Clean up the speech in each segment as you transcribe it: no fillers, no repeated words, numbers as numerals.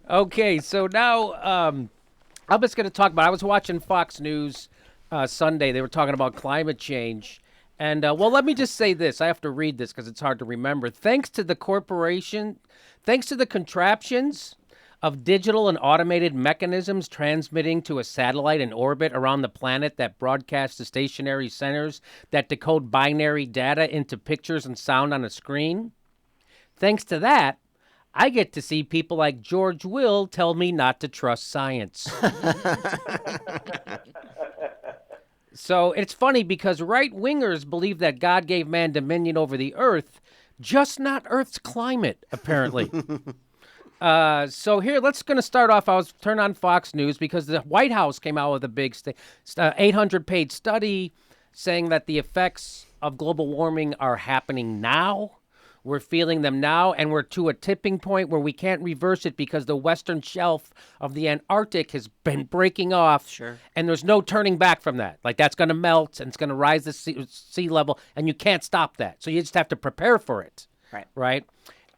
Okay, so now I'm just going to talk about. I was watching Fox News Sunday. They were talking about climate change, and well, let me just say this. I have to read this because it's hard to remember. Thanks to the contraptions of digital and automated mechanisms transmitting to a satellite in orbit around the planet that broadcast to stationary centers that decode binary data into pictures and sound on a screen. Thanks to that, I get to see people like George Will tell me not to trust science. So it's funny because right wingers believe that God gave man dominion over the earth, just not Earth's climate, apparently. So here, let's going to start off. I was turn on Fox News because the White House came out with a big 800-page study saying that the effects of global warming are happening now. We're feeling them now, and we're to a tipping point where we can't reverse it because the western shelf of the Antarctic has been breaking off. Sure. And there's no turning back from that. Like, that's going to melt, and it's going to rise the sea level, and you can't stop that. So you just have to prepare for it. Right. Right?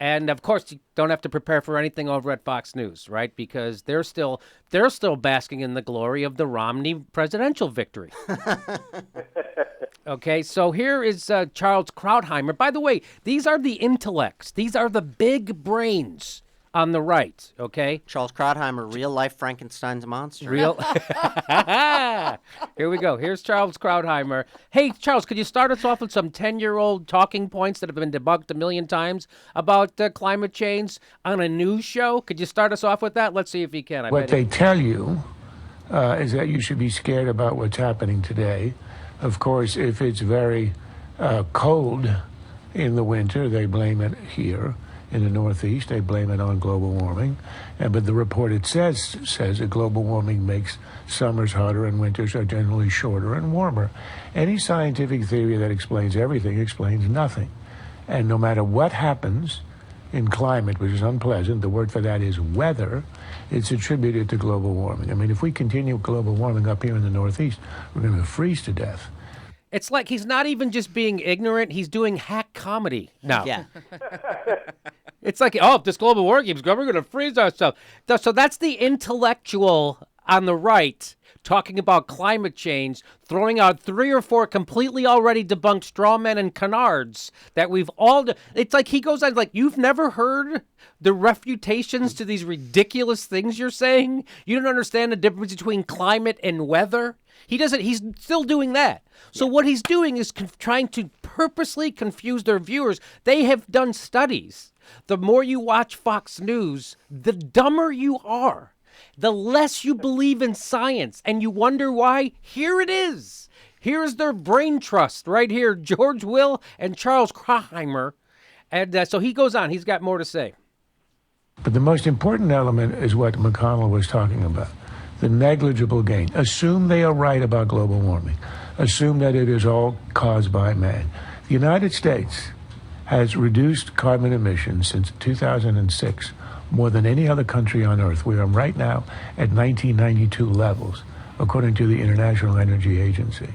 And of course, you don't have to prepare for anything over at Fox News, right? Because they're still basking in the glory of the Romney presidential victory. Okay, so here is Charles Krauthammer. By the way, these are the intellects. These are the big brains on the right, okay? Charles Krauthammer, real life Frankenstein's monster. Real. Here we go. Here's Charles Krauthammer. Hey, Charles, could you start us off with some 10-year-old talking points that have been debunked a million times about climate change on a news show? Could you start us off with that? Let's see if you can. What they tell you is that you should be scared about what's happening today. Of course, if it's very cold in the winter, they blame it here. In the Northeast, they blame it on global warming. But the report it says that global warming makes summers hotter and winters are generally shorter and warmer. Any scientific theory that explains everything explains nothing. And no matter what happens in climate, which is unpleasant, the word for that is weather, it's attributed to global warming. I mean, if we continue global warming up here in the Northeast, we're going to freeze to death. It's like he's not even just being ignorant, he's doing hack comedy now. Yeah. It's like, oh, if this global warming keeps going, we're going to freeze ourselves. So that's the intellectual on the right talking about climate change, throwing out 3 or 4 completely already debunked straw men and canards that we've all. It's like he goes on like, you've never heard the refutations to these ridiculous things you're saying? You don't understand the difference between climate and weather? He doesn't. He's still doing that. So what he's doing is trying to purposely confuse their viewers. They have done studies. The more you watch Fox News, the dumber you are. The less you believe in science, and you wonder why. Here it is. Here's their brain trust right here, George Will and Charles Krauthammer. And so he goes on. He's got more to say. But the most important element is what McConnell was talking about, the negligible gain. Assume they are right about global warming. Assume that it is all caused by man. The United States has reduced carbon emissions since 2006 more than any other country on Earth. We are right now at 1992 levels, according to the International Energy Agency.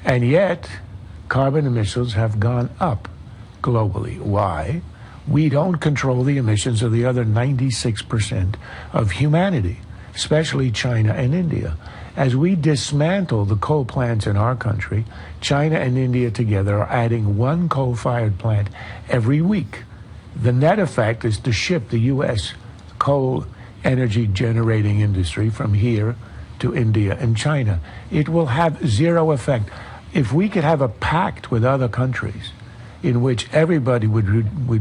And yet, carbon emissions have gone up globally. Why? We don't control the emissions of the other 96% of humanity, especially China and India. As we dismantle the coal plants in our country, China and India together are adding 1 coal-fired plant every week. The net effect is to ship the U.S. coal energy generating industry from here to India and China. It will have zero effect. If we could have a pact with other countries in which everybody would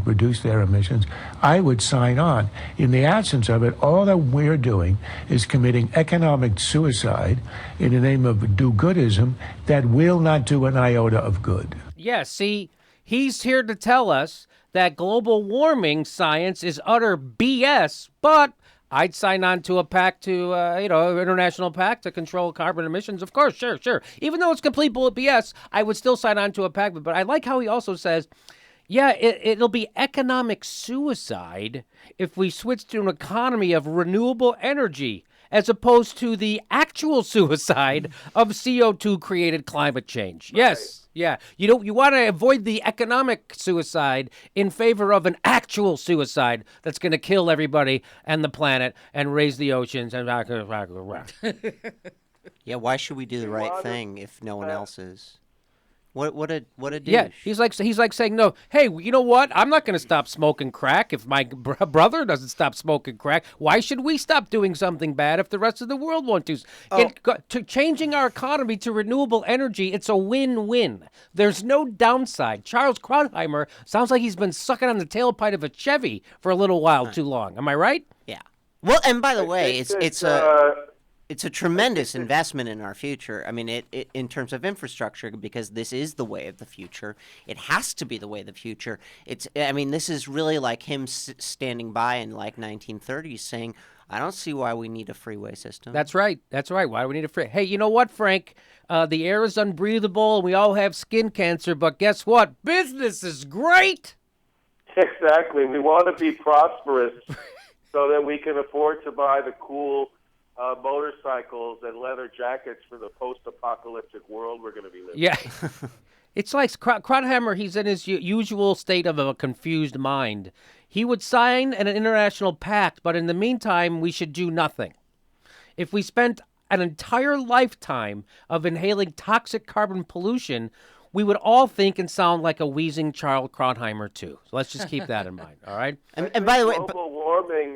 reduce their emissions, I would sign on. In the absence of it, all that we're doing is committing economic suicide in the name of do-goodism that will not do an iota of good. Yeah, see, he's here to tell us that global warming science is utter BS, but I'd sign on to a pact to, international pact to control carbon emissions. Of course, sure. Even though it's complete bullet BS, I would still sign on to a pact. But I like how he also says, yeah, it'll be economic suicide if we switch to an economy of renewable energy. as opposed to the actual suicide of CO2-created climate change. Yes, yeah. You want to avoid the economic suicide in favor of an actual suicide that's going to kill everybody and the planet and raise the oceans and Yeah, why should we do the right thing if no one else is? What a douche. Yeah, he's like saying, no, hey, you know what? I'm not going to stop smoking crack if my brother doesn't stop smoking crack. Why should we stop doing something bad if the rest of the world won't to? To changing our economy to renewable energy, it's a win-win. There's no downside. Charles Krauthammer sounds like he's been sucking on the tailpipe of a Chevy for a little while too long. Am I right? Yeah. Well, and by the way, it's a tremendous investment in our future. I mean, it in terms of infrastructure, because this is the way of the future. It has to be the way of the future. This is really like him standing by in like 1930s saying, I don't see why we need a freeway system. That's right. Why do we need a freeway? Hey, you know what, Frank? The air is unbreathable, and we all have skin cancer, but guess what? Business is great. Exactly. We want to be prosperous so that we can afford to buy the cool motorcycles and leather jackets for the post-apocalyptic world we're going to be living in. Yeah. It's like Krauthammer, he's in his usual state of a confused mind. He would sign an international pact, but in the meantime, we should do nothing. If we spent an entire lifetime of inhaling toxic carbon pollution, we would all think and sound like a wheezing Charles Krauthammer, too. So let's just keep that in mind, all right? And by the way...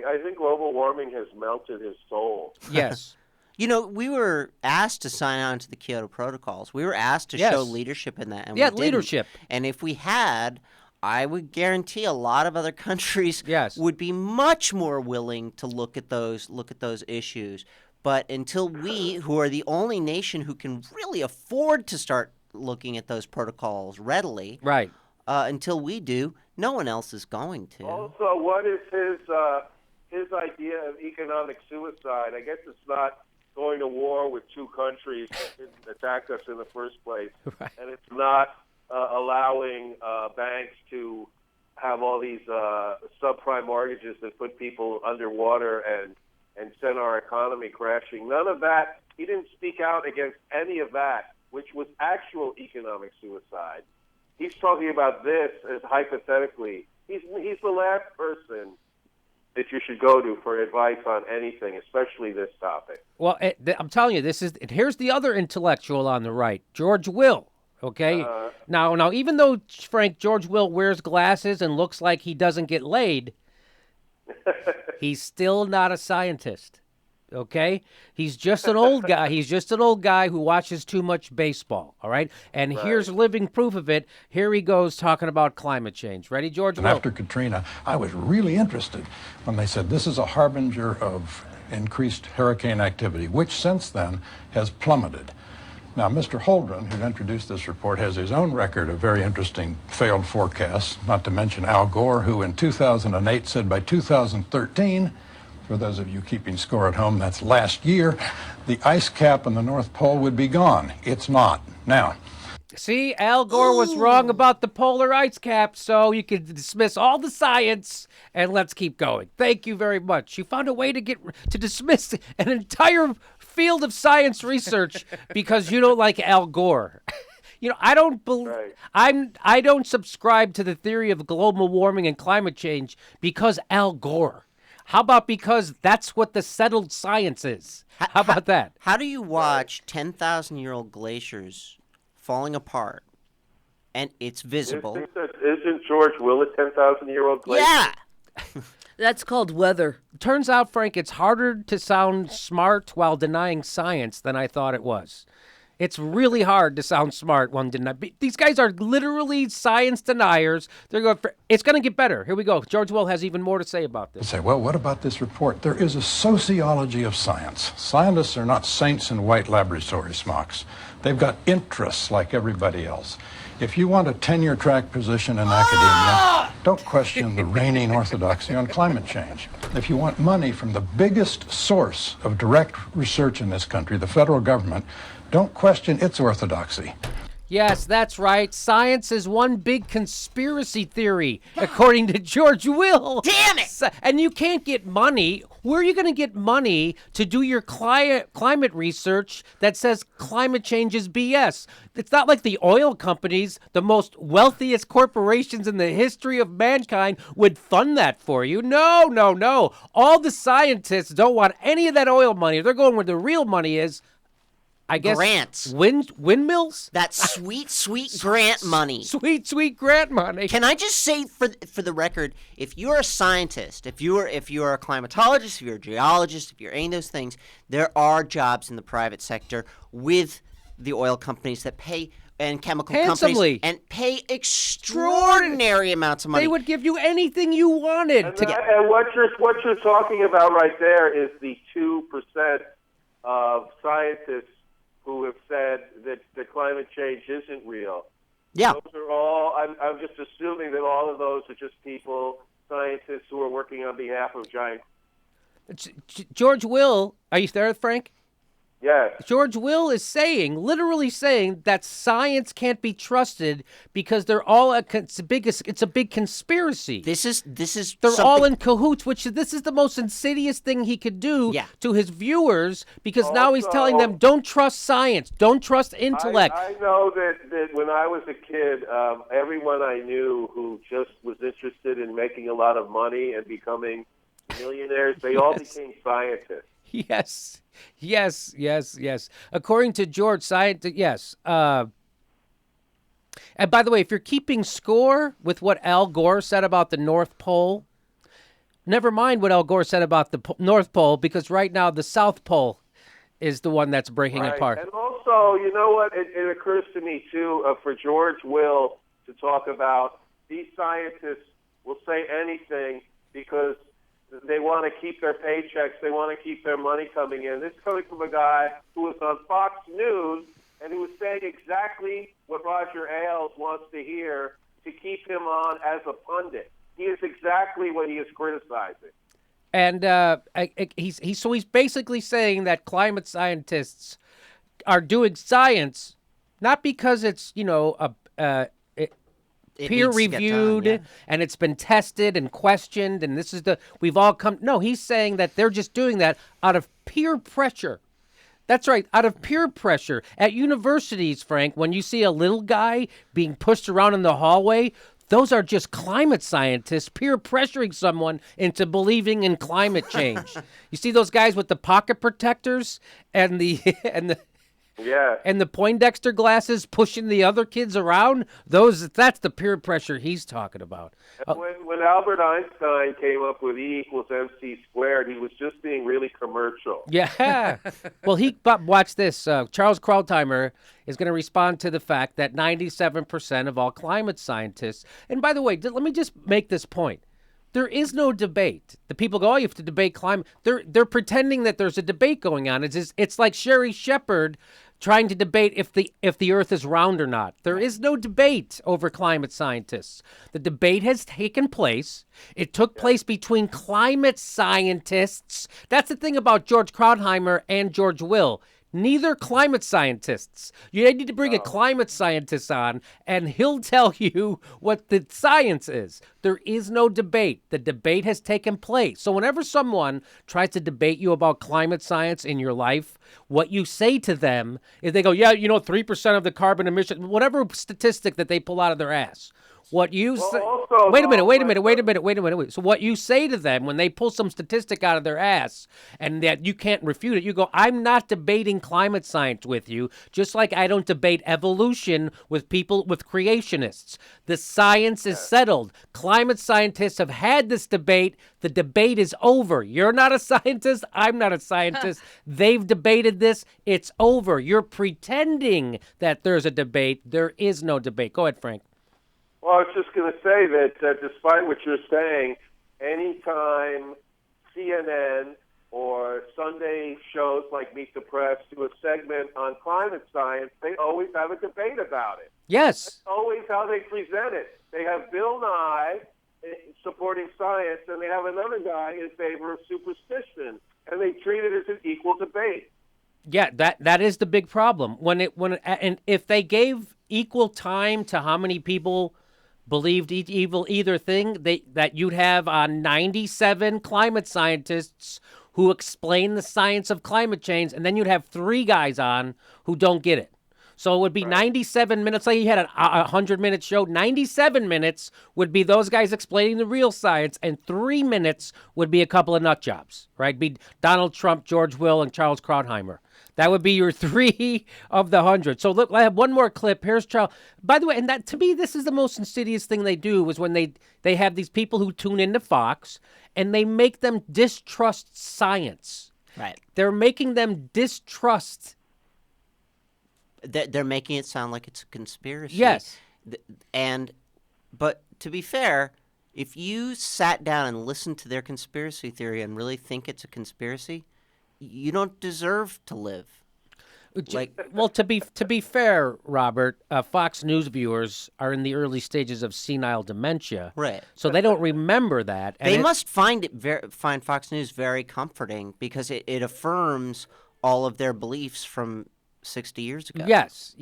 I think global warming has melted his soul. Yes. You know, we were asked to sign on to the Kyoto Protocols. We were asked to show leadership in that, and we didn't. Leadership. And if we had, I would guarantee a lot of other countries would be much more willing to look at those issues. But until we, who are the only nation who can really afford to start looking at those protocols readily, right? Until we do, no one else is going to. Also, what is his idea of economic suicide? I guess it's not going to war with two countries that didn't attack us in the first place, right. And it's not allowing banks to have all these subprime mortgages that put people underwater and send our economy crashing. None of that. He didn't speak out against any of that, which was actual economic suicide. He's talking about this as hypothetically. He's the last person that you should go to for advice on anything, especially this topic. Well, I'm telling you, here's the other intellectual on the right, George Will. Okay, now, even though George Will wears glasses and looks like he doesn't get laid, he's still not a scientist. Okay, he's just an old guy. He's just an old guy who watches too much baseball. All right, and here's living proof of it. Here he goes talking about climate change. Ready, George? And after Katrina, I was really interested when they said this is a harbinger of increased hurricane activity, which since then has plummeted. Now, Mr. Holdren, who introduced this report, has his own record of very interesting failed forecasts, not to mention Al Gore, who in 2008 said by 2013, for those of you keeping score at home, that's last year, the ice cap on the North Pole would be gone. It's not. Now, see, Al Gore was wrong about the polar ice cap, so you can dismiss all the science and let's keep going. Thank you very much. You found a way to dismiss an entire field of science research because you don't like Al Gore. You know, I don't I don't subscribe to the theory of global warming and climate change because Al Gore. How about because that's what the settled science is? How about that? How do you watch 10,000-year-old glaciers falling apart, and it's visible? Isn't George Will a 10,000-year-old glacier? Yeah. That's called weather. Turns out, Frank, it's harder to sound smart while denying science than I thought it was. It's really hard to sound smart when denying. These guys are literally science deniers. They're going for, it's going to get better. Here we go. George Will has even more to say about this. Say, well, what about this report? There is a sociology of science. Scientists are not saints in white laboratory smocks. They've got interests like everybody else. If you want a tenure track position in academia, don't question the reigning orthodoxy on climate change. If you want money from the biggest source of direct research in this country, the federal government, don't question its orthodoxy. Yes, that's right. Science is one big conspiracy theory, according to George Will. Damn it! And you can't get money. Where are you going to get money to do your climate research that says climate change is BS? It's not like the oil companies, the most wealthiest corporations in the history of mankind, would fund that for you. No, no, no. All the scientists don't want any of that oil money. They're going where the real money is. I guess grants. Windmills? That sweet, sweet grant money. Sweet, sweet grant money. Can I just say for the record, if you're a scientist, if you're a climatologist, if you're a geologist, if you're any of those things, there are jobs in the private sector with the oil companies that pay and chemical Handsomely. companies and pay extraordinary amounts of money. They would give you anything you wanted And, to get. and what you're talking about right there is the 2% of scientists who have said that the climate change isn't real. Yeah. Those are all, I'm just assuming that all of those are just people, scientists who are working on behalf of giant. George Will, are you there, Frank? Yes. George Will is literally saying that science can't be trusted because they're all it's a big conspiracy. This is They're something, all in cahoots, this is the most insidious thing he could do to his viewers, because now he's telling them, don't trust science, don't trust intellect. I know that when I was a kid, everyone I knew who just was interested in making a lot of money and becoming millionaires, they all became scientists. Yes. According to George, science, yes. And by the way, if you're keeping score with what Al Gore said about the North Pole, never mind what Al Gore said about the North Pole, because right now the South Pole is the one that's breaking apart. And also, you know what? It occurs to me, too, for George Will to talk about these scientists will say anything because they want to keep their paychecks. They want to keep their money coming in. This is coming from a guy who was on Fox News and who was saying exactly what Roger Ailes wants to hear to keep him on as a pundit. He is exactly what he is criticizing. And he's basically saying that climate scientists are doing science not because it's peer reviewed and it's been tested and questioned, and this is we've all come. No, he's saying that they're just doing that out of peer pressure. That's right, out of peer pressure. At universities, Frank, when you see a little guy being pushed around in the hallway, those are just climate scientists peer pressuring someone into believing in climate change. You see those guys with the pocket protectors and the Poindexter glasses pushing the other kids around? That's the peer pressure he's talking about. When Albert Einstein came up with E = MC², he was just being really commercial. Yeah. Well, watch this. Charles Krauthammer is going to respond to the fact that 97% of all climate scientists, and by the way, let me just make this point. There is no debate. The people go, you have to debate climate. They're pretending that there's a debate going on. It's like Sherry Shepherd trying to debate if the Earth is round or not. There is no debate over climate scientists. The debate has taken place. It took place between climate scientists. That's the thing about George Krauthammer and George Will. Neither climate scientists. You need to bring a climate scientist on, and he'll tell you what the science is. There is no debate. The debate has taken place. So whenever someone tries to debate you about climate science in your life, what you say to them is they go, 3% of the carbon emission, whatever statistic that they pull out of their ass. What you say? Wait a minute. So what you say to them when they pull some statistic out of their ass and that you can't refute it, you go, I'm not debating climate science with you, just like I don't debate evolution with creationists. The science is settled. Climate scientists have had this debate. The debate is over. You're not a scientist. I'm not a scientist. They've debated this. It's over. You're pretending that there's a debate. There is no debate. Go ahead, Frank. Well, I was just going to say that despite what you're saying, anytime CNN or Sunday shows like Meet the Press do a segment on climate science, they always have a debate about it. Yes. That's always how they present it. They have Bill Nye supporting science, and they have another guy in favor of superstition, and they treat it as an equal debate. Yeah, that is the big problem. And if they gave equal time to how many people believed either thing, that you'd have 97 climate scientists who explain the science of climate change, and then you'd have 3 guys on who don't get it. So it would be 97 minutes. Like you had a 100-minute show. 97 minutes would be those guys explaining the real science, and 3 minutes would be a couple of nut jobs, right? Be Donald Trump, George Will, and Charles Krauthammer. That would be your 3 of the 100. So look, I have one more clip. Here's Charles. By the way, and that to me, this is the most insidious thing they do is when they have these people who tune into Fox and they make them distrust science. Right. They're making them distrust. They're making it sound like it's a conspiracy. Yes. But to be fair, if you sat down and listened to their conspiracy theory and really think it's a conspiracy, you don't deserve to live. Well, to be fair, Robert, Fox News viewers are in the early stages of senile dementia, Right? So they don't remember that. And They must find Fox News very comforting because it affirms all of their beliefs from 60 years ago. Yes.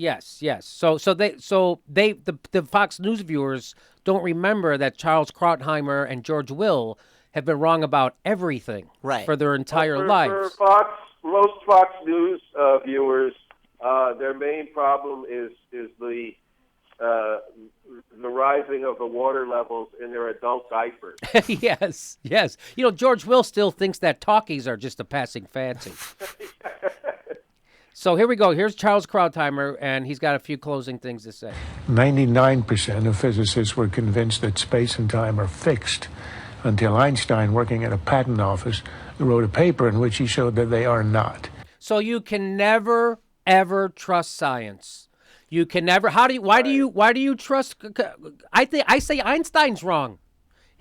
So the Fox News viewers don't remember that Charles Krauthammer and George Will have been wrong about everything for their entire lives. For most Fox News viewers, their main problem is the rising of the water levels in their adult diapers. Yes. You know, George Will still thinks that talkies are just a passing fancy. So here we go. Here's Charles Krauthammer, and he's got a few closing things to say. 99% of physicists were convinced that space and time are fixed until Einstein, working at a patent office, wrote a paper in which he showed that they are not. So you can never, ever trust science. You can never. Why do you trust? I say Einstein's wrong.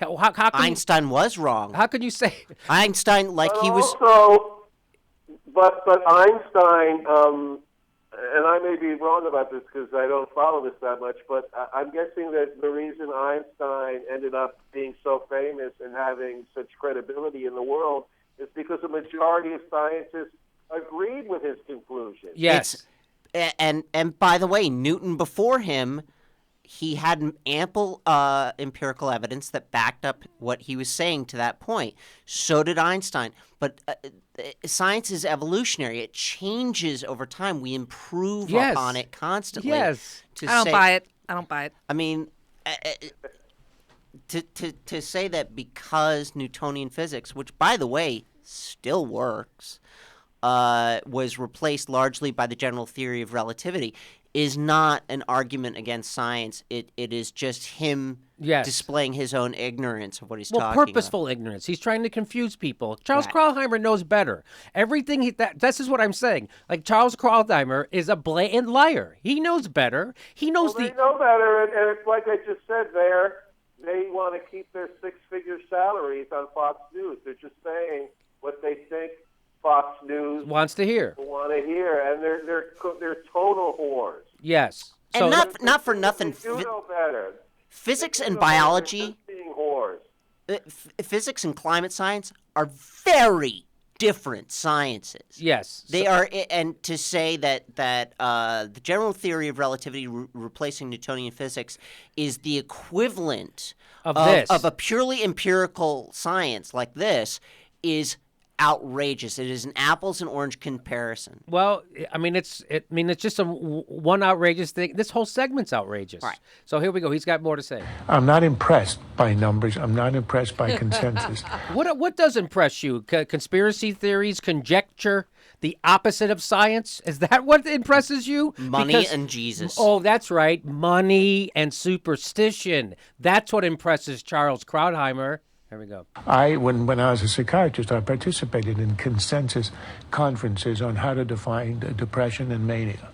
How can Einstein was wrong. How could you say Einstein, he was? Also, but Einstein, and I may be wrong about this because I don't follow this that much, but I'm guessing that the reason Einstein ended up being so famous and having such credibility in the world is because the majority of scientists agreed with his conclusions. yes? And by the way, Newton before him, he had ample empirical evidence that backed up what he was saying to that point. So did Einstein. But science is evolutionary. It changes over time. We improve upon it constantly. Yes. I don't buy it. I mean, to say that because Newtonian physics, which, by the way, still works, was replaced largely by the general theory of relativity, is not an argument against science. It is just him displaying his own ignorance of what he's talking about. Purposeful ignorance. He's trying to confuse people. Charles Krauthammer knows better. Everything this is what I'm saying. Like, Charles Krauthammer is a blatant liar. He knows better. He knows They know better, and it's like I just said there. They want to keep their 6-figure salaries on Fox News. They're just saying what they think Fox News wants to hear. Want to hear, and they're total whores. Yes. And not for nothing. They do know better. Physics and biology, Being whores. Physics and climate science are very different sciences. Yes. They are, and to say that the general theory of relativity replacing Newtonian physics is the equivalent of a purely empirical science like this is outrageous. It is an apples and orange comparison. Well, I mean, it's just one outrageous thing. This whole segment's outrageous. Right. So here we go. He's got more to say. I'm not impressed by numbers. I'm not impressed by consensus. What does impress you? Conspiracy theories, conjecture, the opposite of science? Is that what impresses you? Money and Jesus. Oh, that's right. Money and superstition. That's what impresses Charles Krauthammer. Here we go. When I was a psychiatrist, I participated in consensus conferences on how to define depression and mania.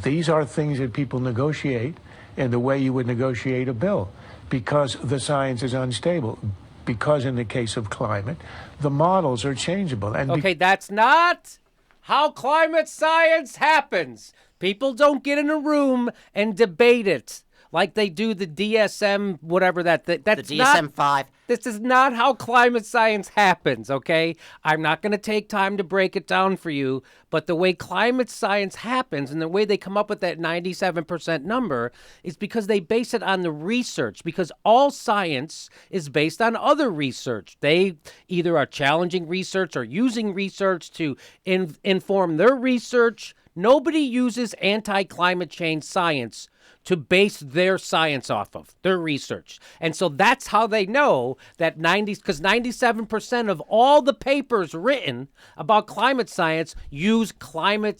These are things that people negotiate in the way you would negotiate a bill, because the science is unstable. Because in the case of climate, the models are changeable. And okay, that's not how climate science happens. People don't get in a room and debate it. like they do the DSM, whatever that's The not. DSM-5. This is not how climate science happens, okay? I'm not going to take time to break it down for you, but the way climate science happens and the way they come up with that 97% number is because they base it on the research, because all science is based on other research. They either are challenging research or using research to inform their research. Nobody uses anti-climate change science to base their science off of, their research. And so that's how they know that 97% of all the papers written about climate science use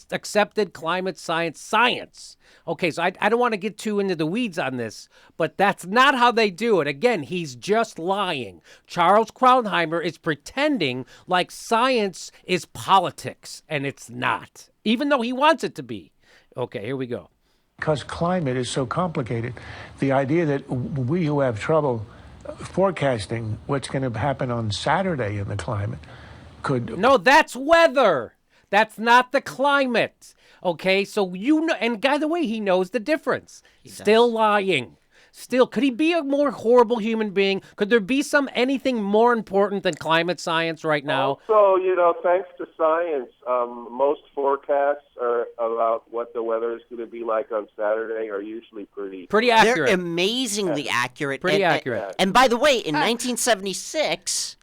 accepted climate science. Okay, so I don't want to get too into the weeds on this, but that's not how they do it. Again, he's just lying. Charles Krauthammer is pretending like science is politics, and it's not, even though he wants it to be. Okay, here we go. Because climate is so complicated, the idea that we who have trouble forecasting what's going to happen on Saturday in the climate could... No, that's weather. That's not the climate. Okay, so you know, and by the way, he knows the difference. Still lying. Still, could he be a more horrible human being? Could there be anything more important than climate science right now? Also, thanks to science, most forecasts are about what the weather is going to be like on Saturday are usually pretty accurate. They're amazingly accurate. Pretty accurate. And by the way, in 1976,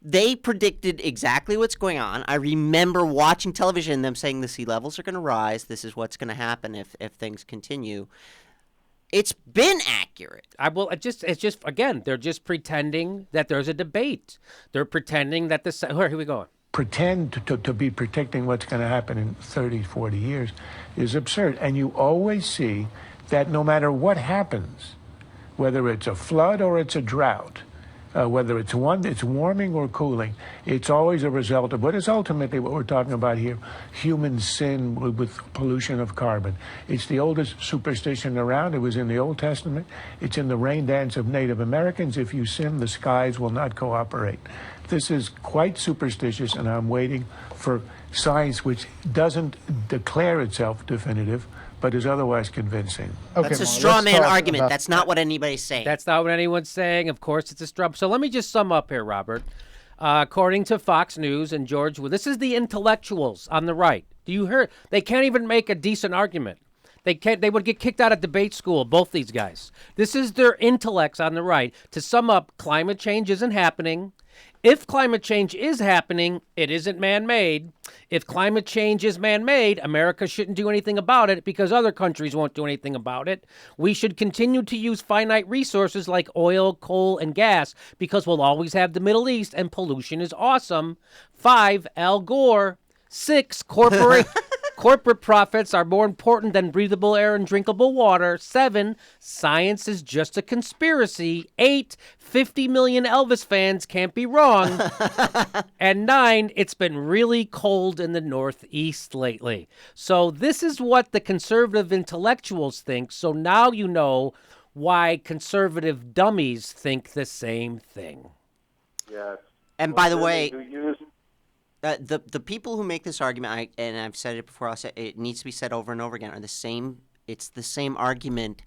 they predicted exactly what's going on. I remember watching television and them saying the sea levels are going to rise. This is what's going to happen if things continue. It's been accurate. It's just again, they're just pretending that there's a debate. They're pretending that here we go. Pretend to be predicting what's going to happen in 30, 40 years is absurd. And you always see that no matter what happens, whether it's a flood or it's a drought, whether it's warming or cooling, it's always a result of what is ultimately what we're talking about here, human sin with pollution of carbon. It's the oldest superstition around. It was in the Old Testament. It's in the rain dance of Native Americans. If you sin, the skies will not cooperate. This is quite superstitious, and I'm waiting for science which doesn't declare itself definitive, but is otherwise convincing. Okay, that's a straw man argument. That's not what anybody's saying. That's not what anyone's saying. Of course, it's a straw. So let me just sum up here, Robert. According to Fox News and George, this is the intellectuals on the right. Do you hear? They can't even make a decent argument. They would get kicked out of debate school, both these guys. This is their intellects on the right. To sum up, climate change isn't happening. If climate change is happening, it isn't man-made. If climate change is man-made, America shouldn't do anything about it because other countries won't do anything about it. We should continue to use finite resources like oil, coal, and gas because we'll always have the Middle East and pollution is awesome. 5, Al Gore. 6, corporate profits are more important than breathable air and drinkable water. 7, science is just a conspiracy. 8, 50 million Elvis fans can't be wrong. And 9, it's been really cold in the Northeast lately. So this is what the conservative intellectuals think. So now you know why conservative dummies think the same thing. Yes. And by the way... The people who make this argument, and I've said it before, I'll say it needs to be said over and over again, are the same. It's the same argument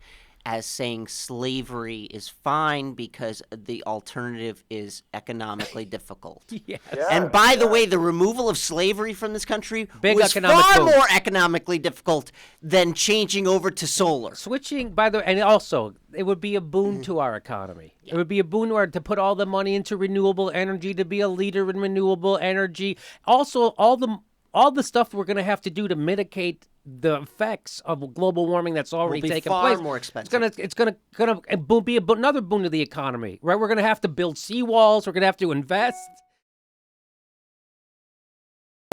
as saying slavery is fine because the alternative is economically difficult. Yes. And by the way, the removal of slavery from this country was economic far boom. more economically difficult than changing over to solar. Switching, by the way, and also, it would be a boon to our economy. It would be a boon to put all the money into renewable energy, to be a leader in renewable energy. Also, all the stuff we're going to have to do to mitigate the effects of global warming that's already taken place. Far more expensive. It's going to be another boon to the economy, right? We're going to have to build seawalls. We're going to have to invest.